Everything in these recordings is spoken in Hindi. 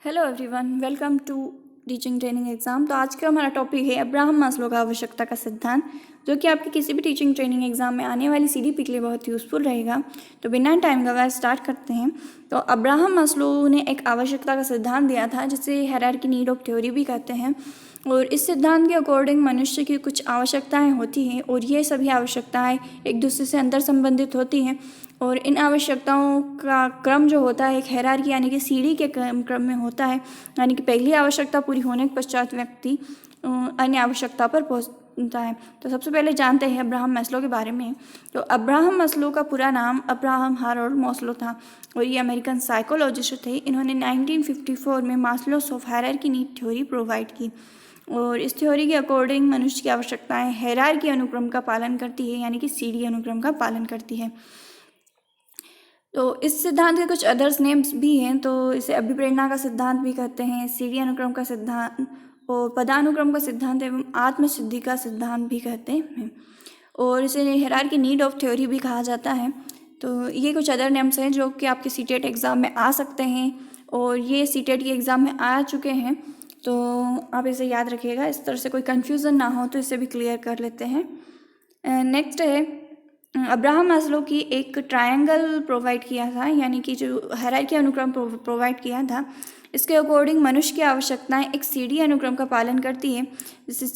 Hello everyone, welcome to teaching training exam. तो आज का हमारा टॉपिक है अब्राहम मास्लो का आवश्यकता का सिद्धांत, जो कि आपके किसी भी टीचिंग ट्रेनिंग एग्जाम में आने वाली सीडीपी के लिए बहुत यूज़फुल रहेगा। तो बिना टाइम गवाए स्टार्ट करते हैं। तो अब्राहम मास्लो ने एक आवश्यकता का सिद्धांत दिया था, जिसे हायरार्की नीड ऑफ थ्योरी भी कहते हैं। और इस सिद्धांत के अकॉर्डिंग मनुष्य की कुछ आवश्यकताएं होती हैं, और ये सभी आवश्यकताएं एक दूसरे से अंतर संबंधित होती हैं। और इन आवश्यकताओं का क्रम जो होता है एक हायरार्की यानी कि सीढ़ी के क्रम में होता है। यानी कि पहली आवश्यकता पूरी होने के पश्चात व्यक्ति अन्य आवश्यकता पर पहुंचता है। तो सबसे पहले जानते हैं अब्राहम मैस्लो के बारे में। तो अब्राहम मैस्लो का पूरा नाम अब्राहम हारोल्ड मैस्लो था, और ये अमेरिकन साइकोलॉजिस्ट थे। इन्होंने 1954 में मास्लोस of hierarchy need theory provide की। और इस थ्योरी के अकॉर्डिंग मनुष्य की आवश्यकताएं हायरार्की अनुक्रम का पालन करती है, यानी कि सीढ़ी अनुक्रम का पालन करती है। तो इस सिद्धांत के कुछ अदर्स नेम्स भी हैं। तो इसे अभिप्रेरणा का सिद्धांत भी कहते हैं, सीढ़ी अनुक्रम का सिद्धांत और पदानुक्रम का सिद्धांत एवं आत्मसिद्धि का सिद्धांत भी कहते हैं। और इसे हायरार्की नीड ऑफ थ्योरी भी कहा जाता है। तो ये कुछ अदर नेम्स हैं जो कि आपके सीटेट एग्ज़ाम में आ सकते हैं, और ये सीटेट के एग्ज़ाम में आ चुके हैं। तो आप इसे याद रखिएगा, इस तरह से कोई कन्फ्यूज़न ना हो तो इसे भी क्लियर कर लेते हैं। नेक्स्ट है अब्राहम मैस्लो की एक ट्रायंगल प्रोवाइड किया था, यानी कि जो हायरार्की अनुक्रम प्रोवाइड किया था। इसके अकॉर्डिंग मनुष्य की आवश्यकताएं एक सीढ़ी अनुक्रम का पालन करती है, जिससे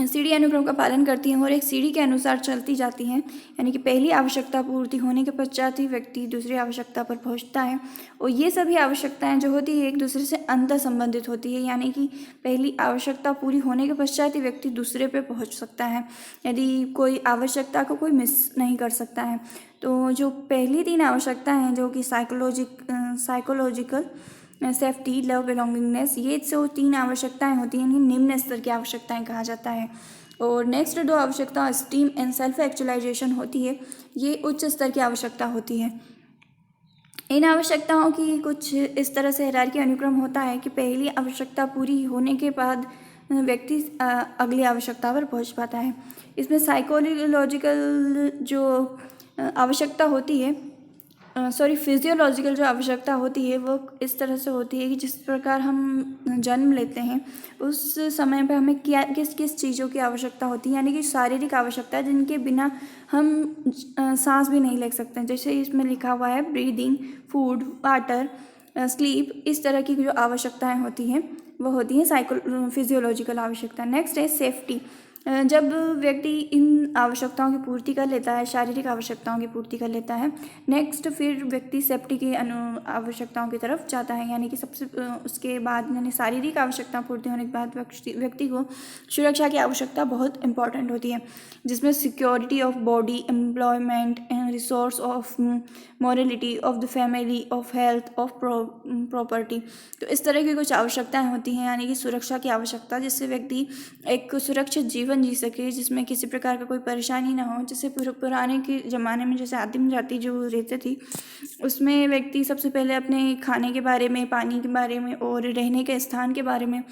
सीढ़ी अनुक्रम का पालन करती हैं और एक सीढ़ी के अनुसार चलती जाती हैं। यानी कि पहली आवश्यकता पूर्ति होने के पश्चात ही व्यक्ति दूसरी आवश्यकता पर पहुंचता है। और ये सभी आवश्यकताएं जो होती है एक दूसरे से अंतर संबंधित होती है, यानी कि पहली आवश्यकता पूरी होने के पश्चात ही व्यक्ति दूसरे पे पहुंच सकता है। यदि कोई आवश्यकता को कोई मिस नहीं कर सकता है। तो जो पहली तीन आवश्यकता हैं, जो कि साइकोलॉजिकल सेफ्टी, लव, बिलोंगिंगनेस, ये जो तीन आवश्यकताएं होती हैं इन्हें निम्न स्तर की आवश्यकताएं कहा जाता है। और नेक्स्ट दो आवश्यकता स्टीम एंड सेल्फ एक्चुअलाइजेशन होती है, ये उच्च स्तर की आवश्यकता होती है। इन आवश्यकताओं की कुछ इस तरह से हायरार्की अनुक्रम होता है कि पहली आवश्यकता पूरी होने के बाद व्यक्ति अगली आवश्यकता पर पहुंच पाता है। इसमें साइकोलॉजिकल जो आवश्यकता होती है फिजियोलॉजिकल जो आवश्यकता होती है वो इस तरह से होती है कि जिस प्रकार हम जन्म लेते हैं उस समय पे हमें क्या किस किस चीज़ों की आवश्यकता होती है, यानी कि शारीरिक आवश्यकता जिनके बिना हम सांस भी नहीं ले सकते हैं। जैसे इसमें लिखा हुआ है ब्रीदिंग, फूड, वाटर, स्लीप, इस तरह की जो आवश्यकताएं होती हैं वो होती हैं फिजियोलॉजिकल आवश्यकता। नेक्स्ट है सेफ्टी। जब व्यक्ति इन आवश्यकताओं की पूर्ति कर लेता है, शारीरिक आवश्यकताओं की पूर्ति कर लेता है, नेक्स्ट फिर व्यक्ति सेफ्टी की आवश्यकताओं की तरफ जाता है। यानी कि सबसे उसके बाद यानी शारीरिक आवश्यकता पूर्ति होने के बाद व्यक्ति को सुरक्षा की आवश्यकता बहुत इंपॉर्टेंट होती है, जिसमें security of body, employment and resource of morality, of the family, of health, of property. तो इस तरह की कुछ आवश्यकताएं होती हैं, यानी कि सुरक्षा की आवश्यकता, जिससे व्यक्ति एक सुरक्षित जीवन जी सके, जिसमें किसी प्रकार का कोई परेशानी ना हो। जैसे पुराने के ज़माने में जैसे आदिम जाति जो रहती थी, उसमें व्यक्ति सबसे पहले अपने खाने के बारे में, पानी के बारे में और रहने के स्थान के बारे में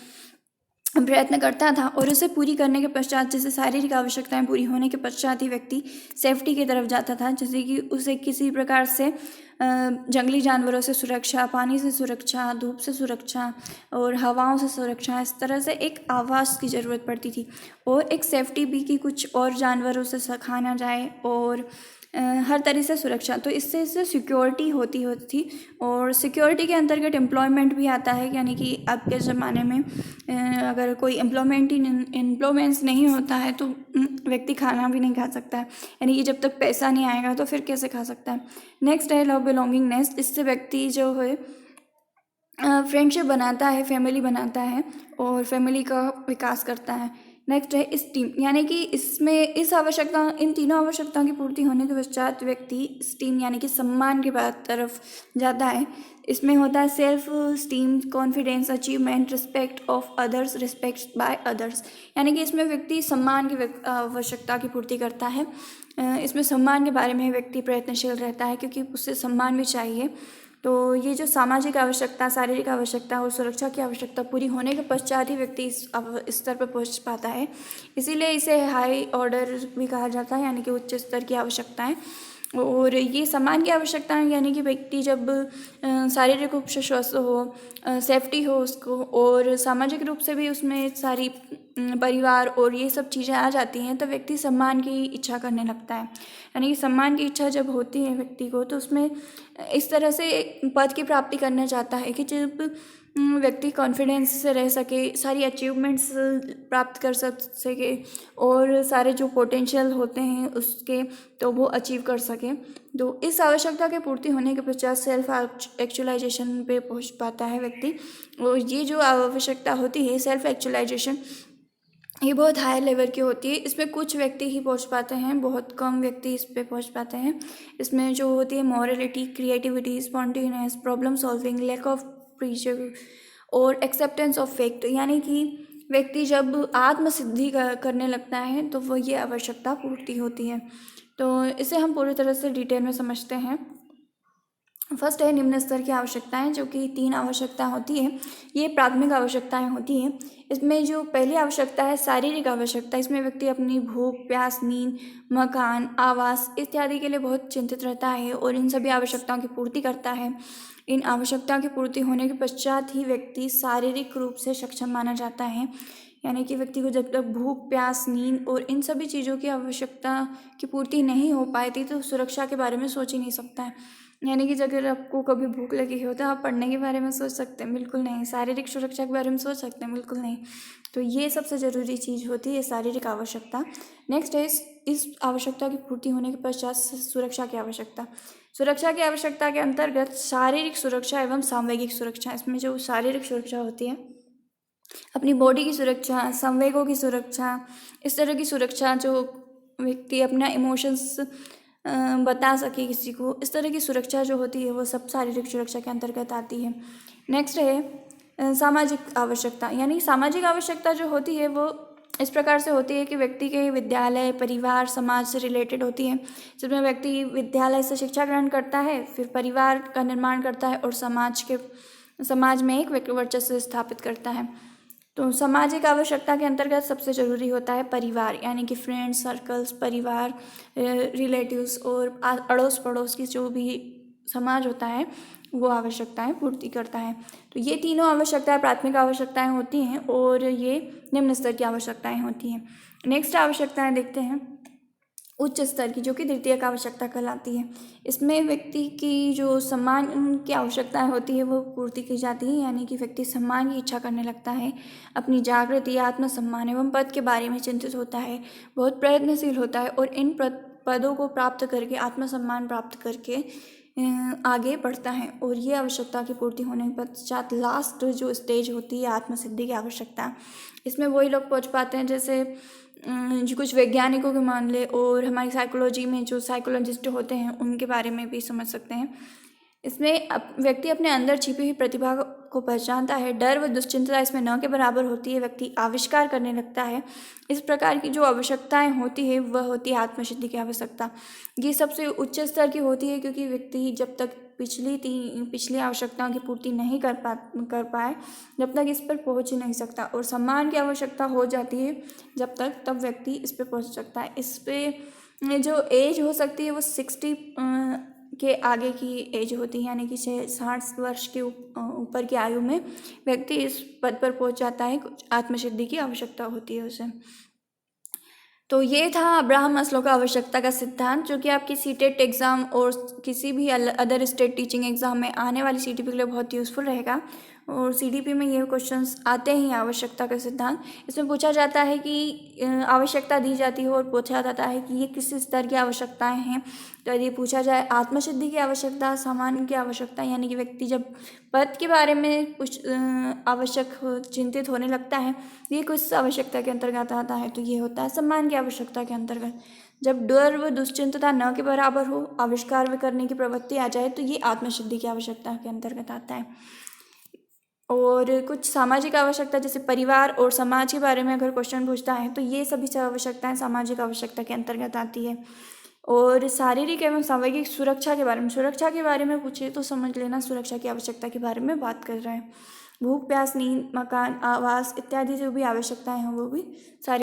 प्रयत्न करता था, और उसे पूरी करने के पश्चात, जैसे शारीरिक आवश्यकताएं पूरी होने के पश्चात ही व्यक्ति सेफ्टी की तरफ जाता था। जैसे कि उसे किसी प्रकार से जंगली जानवरों से सुरक्षा, पानी से सुरक्षा, धूप से सुरक्षा और हवाओं से सुरक्षा, इस तरह से एक आवास की ज़रूरत पड़ती थी। और एक सेफ्टी भी कि कुछ और जानवरों से खाना जाए, और हर तरह से सुरक्षा। तो इससे सिक्योरिटी होती थी। और सिक्योरिटी के अंतर्गत एम्प्लॉयमेंट भी आता है, यानी कि अब के ज़माने में अगर कोई एम्प्लॉयमेंट्स नहीं होता है तो व्यक्ति खाना भी नहीं खा सकता है, यानी कि जब तक पैसा नहीं आएगा तो फिर कैसे खा सकता है। नेक्स्ट है लव, बिलोंगिंगनेस। इससे व्यक्ति जो है फ्रेंडशिप बनाता है, फैमिली बनाता है और फैमिली का विकास करता है। नेक्स्ट है स्टीम, यानी कि इसमें इन तीनों आवश्यकताओं की पूर्ति होने के पश्चात व्यक्ति स्टीम यानी कि सम्मान के बाद तरफ जाता है। इसमें होता है self esteem, confidence, achievement, respect of others, respect by others, यानी कि इसमें व्यक्ति सम्मान की आवश्यकता की पूर्ति करता है। इसमें सम्मान के बारे में व्यक्ति प्रयत्नशील रहता है, क्योंकि उससे सम्मान भी चाहिए। तो ये जो सामाजिक आवश्यकता, शारीरिक आवश्यकता और सुरक्षा की आवश्यकता पूरी होने के पश्चात ही व्यक्ति इस स्तर पर पहुंच पाता है। इसीलिए इसे हाई ऑर्डर भी कहा जाता है, यानी कि उच्च स्तर की आवश्यकताएं। और ये सम्मान की आवश्यकताएं यानी कि व्यक्ति जब शारीरिक रूप से स्वस्थ हो, सेफ्टी हो उसको, और सामाजिक रूप से भी उसमें सारी परिवार और ये सब चीज़ें आ जाती हैं, तो व्यक्ति सम्मान की इच्छा करने लगता है। यानी कि सम्मान की इच्छा जब होती है व्यक्ति को, तो उसमें इस तरह से पद की प्राप्ति करना चाहता है कि जब व्यक्ति कॉन्फिडेंस से रह सके, सारी अचीवमेंट्स प्राप्त कर सके, और सारे जो पोटेंशियल होते हैं उसके, तो वो अचीव कर सके। तो इस आवश्यकता के पूर्ति होने के पश्चात सेल्फ एक्चुअलाइजेशन पे पहुंच पाता है व्यक्ति। और ये जो आवश्यकता होती है सेल्फ एक्चुअलाइजेशन, ये बहुत हाई लेवल की होती है। इसमें कुछ व्यक्ति ही पहुंच पाते हैं, बहुत कम व्यक्ति इस पे पहुंच पाते हैं। इसमें जो होती है morality, creativity, spontaneous, problem solving, lack of prejudice और एक्सेप्टेंस ऑफ फैक्ट, यानी कि व्यक्ति जब आत्मसिद्धि करने लगता है तो वो ये आवश्यकता पूर्ति होती है। तो इसे हम पूरी तरह से डिटेल में समझते हैं। फर्स्ट है निम्न स्तर की आवश्यकताएं, जो कि 3 आवश्यकता होती है। ये प्राथमिक आवश्यकताएं होती हैं। इसमें जो पहली आवश्यकता है शारीरिक आवश्यकता, इसमें व्यक्ति अपनी भूख, प्यास, नींद, मकान, आवास इत्यादि के लिए बहुत चिंतित रहता है और इन सभी आवश्यकताओं की पूर्ति करता है। इन आवश्यकताओं की पूर्ति होने के पश्चात ही व्यक्ति शारीरिक रूप से सक्षम माना जाता है। यानी कि व्यक्ति को जब तक भूख, प्यास, नींद और इन सभी चीज़ों की आवश्यकता की पूर्ति नहीं हो पाती, तो सुरक्षा के बारे में सोच ही नहीं सकता है। यानी कि अगर आपको कभी भूख लगी हो तो आप पढ़ने के बारे में सोच सकते हैं? बिल्कुल नहीं। शारीरिक सुरक्षा के बारे में सोच सकते हैं? बिल्कुल नहीं। तो ये सबसे ज़रूरी चीज़ होती है शारीरिक आवश्यकता। नेक्स्ट है इस आवश्यकता की पूर्ति होने के पश्चात सुरक्षा की आवश्यकता। सुरक्षा की आवश्यकता के अंतर्गत शारीरिक सुरक्षा एवं सामूहिक सुरक्षा, इसमें जो शारीरिक सुरक्षा होती है, अपनी बॉडी की सुरक्षा, संवेगों की सुरक्षा, इस तरह की सुरक्षा जो व्यक्ति अपना इमोशंस बता सके किसी को, इस तरह की सुरक्षा जो होती है वो सब शारीरिक सुरक्षा के अंतर्गत आती है। नेक्स्ट है सामाजिक आवश्यकता, यानी सामाजिक आवश्यकता जो होती है वो इस प्रकार से होती है कि व्यक्ति के विद्यालय, परिवार, समाज से रिलेटेड होती है। जिसमें व्यक्ति विद्यालय से शिक्षा ग्रहण करता है, फिर परिवार का निर्माण करता है और समाज में एक वर्चस्व स्थापित करता है। तो सामाजिक आवश्यकता के अंतर्गत सबसे ज़रूरी होता है परिवार, यानी कि फ्रेंड्स सर्कल्स, परिवार, रिलेटिव्स और अड़ोस पड़ोस की जो भी समाज होता है वो आवश्यकताएं पूर्ति करता है। तो ये तीनों आवश्यकताएं प्राथमिक आवश्यकताएं होती हैं और ये निम्न स्तर की आवश्यकताएं होती हैं। नेक्स्ट आवश्यकताएं देखते हैं उच्च स्तर की, जो कि द्वितीयक आवश्यकता कहलाती है। इसमें व्यक्ति की जो सम्मान की आवश्यकताएं होती है वो पूर्ति की जाती है, यानी कि व्यक्ति सम्मान की इच्छा करने लगता है, अपनी जागृति, आत्मसम्मान एवं पद के बारे में चिंतित होता है, बहुत प्रयत्नशील होता है और इन पदों को प्राप्त करके, आत्मसम्मान प्राप्त करके आगे बढ़ता है। और ये आवश्यकता की पूर्ति होने के पश्चात लास्ट जो स्टेज होती है आत्मसिद्धि की आवश्यकता, इसमें वही लोग पहुंच पाते हैं जैसे जो कुछ वैज्ञानिकों के मान ले, और हमारी साइकोलॉजी में जो साइकोलॉजिस्ट होते हैं उनके बारे में भी समझ सकते हैं। इसमें व्यक्ति अपने अंदर छिपी हुई प्रतिभा को पहचानता है, डर व दुश्चिंतता इसमें न के बराबर होती है, व्यक्ति आविष्कार करने लगता है। इस प्रकार की जो आवश्यकताएं होती है वह होती है आत्मसिद्धि की आवश्यकता। ये सबसे उच्च स्तर की होती है क्योंकि व्यक्ति जब तक पिछली आवश्यकताओं की पूर्ति नहीं कर पाए, जब तक इस पर पहुंच ही नहीं सकता। और सम्मान की आवश्यकता हो जाती है जब तक, तब व्यक्ति इस पर पहुंच सकता है। इस पे जो एज हो सकती है वो 60 के आगे की एज होती है, यानी कि 60 वर्ष के ऊपर की आयु में व्यक्ति इस पद पर पहुंच जाता है, कुछ आत्मसिद्धि की आवश्यकता होती है उसे। तो ये था अब्राहम मास्लो का आवश्यकता का सिद्धांत, जो कि आपकी सीटेट एग्ज़ाम और किसी भी अदर स्टेट टीचिंग एग्ज़ाम में आने वाली सीटीपी के लिए बहुत यूज़फुल रहेगा। और सीटीपी में ये क्वेश्चंस आते ही आवश्यकता का सिद्धांत। इसमें पूछा जाता है कि आवश्यकता दी जाती है और पूछा जाता है कि ये किस स्तर की आवश्यकताएं हैं। तो यदि पूछा जाए आत्मसिद्धि की आवश्यकता, सामान्य की आवश्यकता, यानी कि व्यक्ति जब पद के बारे में कुछ चिंतित होने लगता है, ये कुछ आवश्यकता के अंतर्गत आता है। तो ये होता है सम्मान की आवश्यकता के अंतर्गत। जब डर व दुश्चिंतता न के बराबर हो, आविष्कार करने की प्रवृत्ति आ जाए, तो ये आत्मसिद्धि की आवश्यकता के अंतर्गत आता है। और कुछ सामाजिक आवश्यकता जैसे परिवार और समाज के बारे में अगर क्वेश्चन पूछता है तो ये सभी आवश्यकताएं सामाजिक आवश्यकता के अंतर्गत आती है। और शारीरिक एवं सामाजिक सुरक्षा के बारे में पूछे तो समझ लेना सुरक्षा की आवश्यकता के बारे में बात कर रहे हैं। भूख, प्यास, नींद, मकान, आवास इत्यादि जो भी आवश्यकताएं हैं वो भी सारी